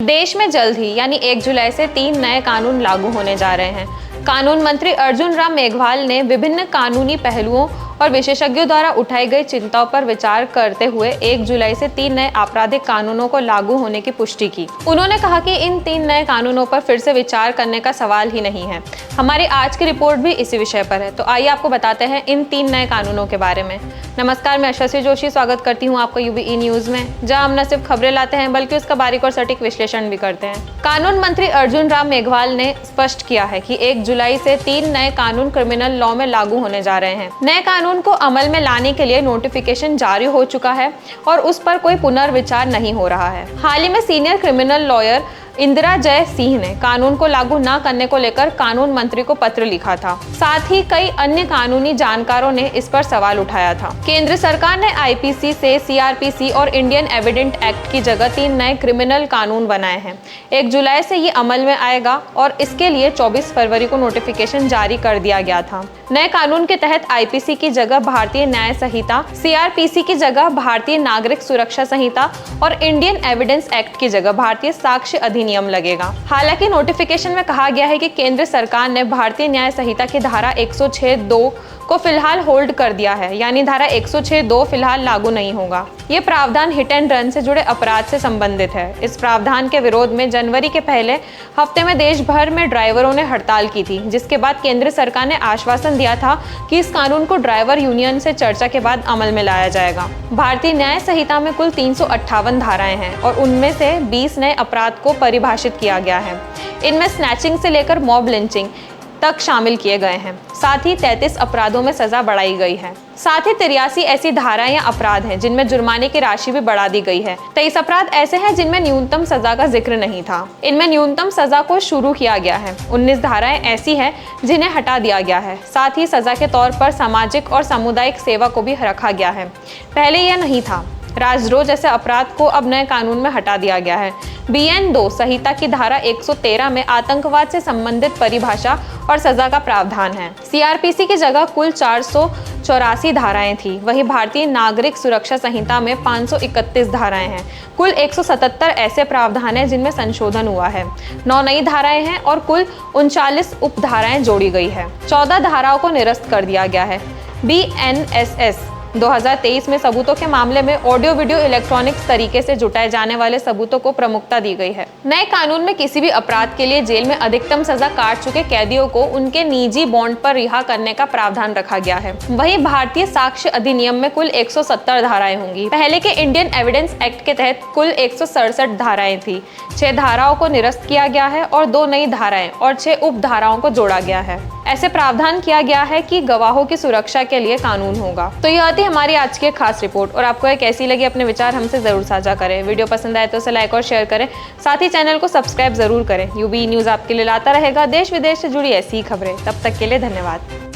देश में जल्द ही यानी 1 जुलाई से 3 नए कानून लागू होने जा रहे हैं। कानून मंत्री अर्जुन राम मेघवाल ने विभिन्न कानूनी पहलुओं और विशेषज्ञों द्वारा उठाई गई चिंताओं पर विचार करते हुए 1 जुलाई से 3 नए आपराधिक कानूनों को लागू होने की पुष्टि की। उन्होंने कहा कि इन 3 नए कानूनों पर फिर से विचार करने का सवाल ही नहीं है। हमारी आज की रिपोर्ट भी इसी विषय पर है, तो आइए आपको बताते हैं इन 3 नए कानूनों के बारे में। नमस्कार, मैं अश्वसी जोशी स्वागत करती हूँ आपका यूबीई न्यूज में, जहाँ हम न सिर्फ खबरें लाते हैं बल्कि उसका बारीक और सटीक विश्लेषण भी करते हैं। कानून मंत्री अर्जुन राम मेघवाल ने स्पष्ट किया है कि 1 जुलाई से 3 नए कानून क्रिमिनल लॉ में लागू होने जा रहे हैं। नए कानून को अमल में लाने के लिए नोटिफिकेशन जारी हो चुका है और उस पर कोई पुनर्विचार नहीं हो रहा है। हाल ही में सीनियर क्रिमिनल लॉयर इंदिरा जय सिंह ने कानून को लागू न करने को लेकर कानून मंत्री को पत्र लिखा था। साथ ही कई अन्य कानूनी जानकारों ने इस पर सवाल उठाया था। केंद्र सरकार ने आईपीसी से सीआरपीसी और इंडियन एविडेंस एक्ट की जगह 3 नए क्रिमिनल कानून बनाए हैं। 1 जुलाई से ये अमल में आएगा और इसके लिए 24 फरवरी को नोटिफिकेशन जारी कर दिया गया था। नए कानून के तहत आईपीसी की जगह भारतीय न्याय संहिता, सीआरपीसी की जगह भारतीय नागरिक सुरक्षा संहिता और इंडियन एविडेंस एक्ट की जगह भारतीय साक्ष्य अधिनियम लगेगा। हालांकि नोटिफिकेशन में कहा गया है कि केंद्र सरकार ने भारतीय न्याय संहिता की धारा 106(2) को फिलहाल होल्ड कर दिया है, यानी धारा 106(2) फिलहाल लागू नहीं होगा। ये प्रावधान हिट एंड रन से जुड़े अपराध से संबंधित है। इस प्रावधान के विरोध में जनवरी के पहले हफ्ते में देश भर में ड्राइवरों ने हड़ताल की थी, जिसके बाद केंद्र सरकार ने आश्वासन दिया था कि इस कानून को ड्राइवर यूनियन से चर्चा के बाद अमल में लाया जाएगा। भारतीय न्याय संहिता में कुल 358 धाराएं हैं और उनमें से 20 नए अपराध को परिभाषित किया गया है। इनमें स्नैचिंग से लेकर मॉब लिंचिंग तक शामिल किए गए हैं। साथ ही 33 अपराधों में सजा बढ़ाई गई है। साथ ही 83 ऐसी धाराएं या अपराध हैं जिनमें जुर्माने की राशि भी बढ़ा दी गई है। 23 अपराध ऐसे हैं जिनमें न्यूनतम सजा का जिक्र नहीं था। इनमें न्यूनतम सजा को शुरू किया गया है। 19 धाराएं ऐसी हैं जिन्हें हटा दिया गया है। साथ ही सजा के तौर पर सामाजिक और सामुदायिक सेवा को भी रखा गया है। पहले यह नहीं था। राजद्रोह जैसे अपराध को अब नए कानून में हटा दिया गया है। BN-2 संहिता की धारा 113 में आतंकवाद से संबंधित परिभाषा और सजा का प्रावधान है। सीआरपीसी की जगह कुल 484 धाराएं थी। वहीं भारतीय नागरिक सुरक्षा संहिता में 531 धाराएं हैं। कुल 177 ऐसे प्रावधान हैं जिनमें संशोधन हुआ है। 9 नई धाराएं हैं और कुल 39 उपधाराएं जोड़ी गई है। 14 धाराओं को निरस्त कर दिया गया है। BNSS 2023 में सबूतों के मामले में ऑडियो वीडियो इलेक्ट्रॉनिक्स तरीके से जुटाए जाने वाले सबूतों को प्रमुखता दी गई है। नए कानून में किसी भी अपराध के लिए जेल में अधिकतम सजा काट चुके कैदियों को उनके निजी बॉन्ड पर रिहा करने का प्रावधान रखा गया है। वहीं भारतीय साक्ष्य अधिनियम में कुल 170 धाराएं होंगी। पहले के इंडियन एविडेंस एक्ट के तहत कुल 167 धाराएं थी। 6 धाराओं को निरस्त किया गया है और 2 नई धाराएं और 6 उपधाराओं को जोड़ा गया है। ऐसे प्रावधान किया गया है कि गवाहों की सुरक्षा के लिए कानून होगा। तो यह थी हमारी आज की खास रिपोर्ट और आपको ये कैसी लगी अपने विचार हमसे जरूर साझा करें। वीडियो पसंद आए तो उसे लाइक और शेयर करें। साथ ही चैनल को सब्सक्राइब जरूर करें। यूबीई न्यूज आपके लिए लाता रहेगा देश विदेश से जुड़ी ऐसी खबरें। तब तक के लिए धन्यवाद।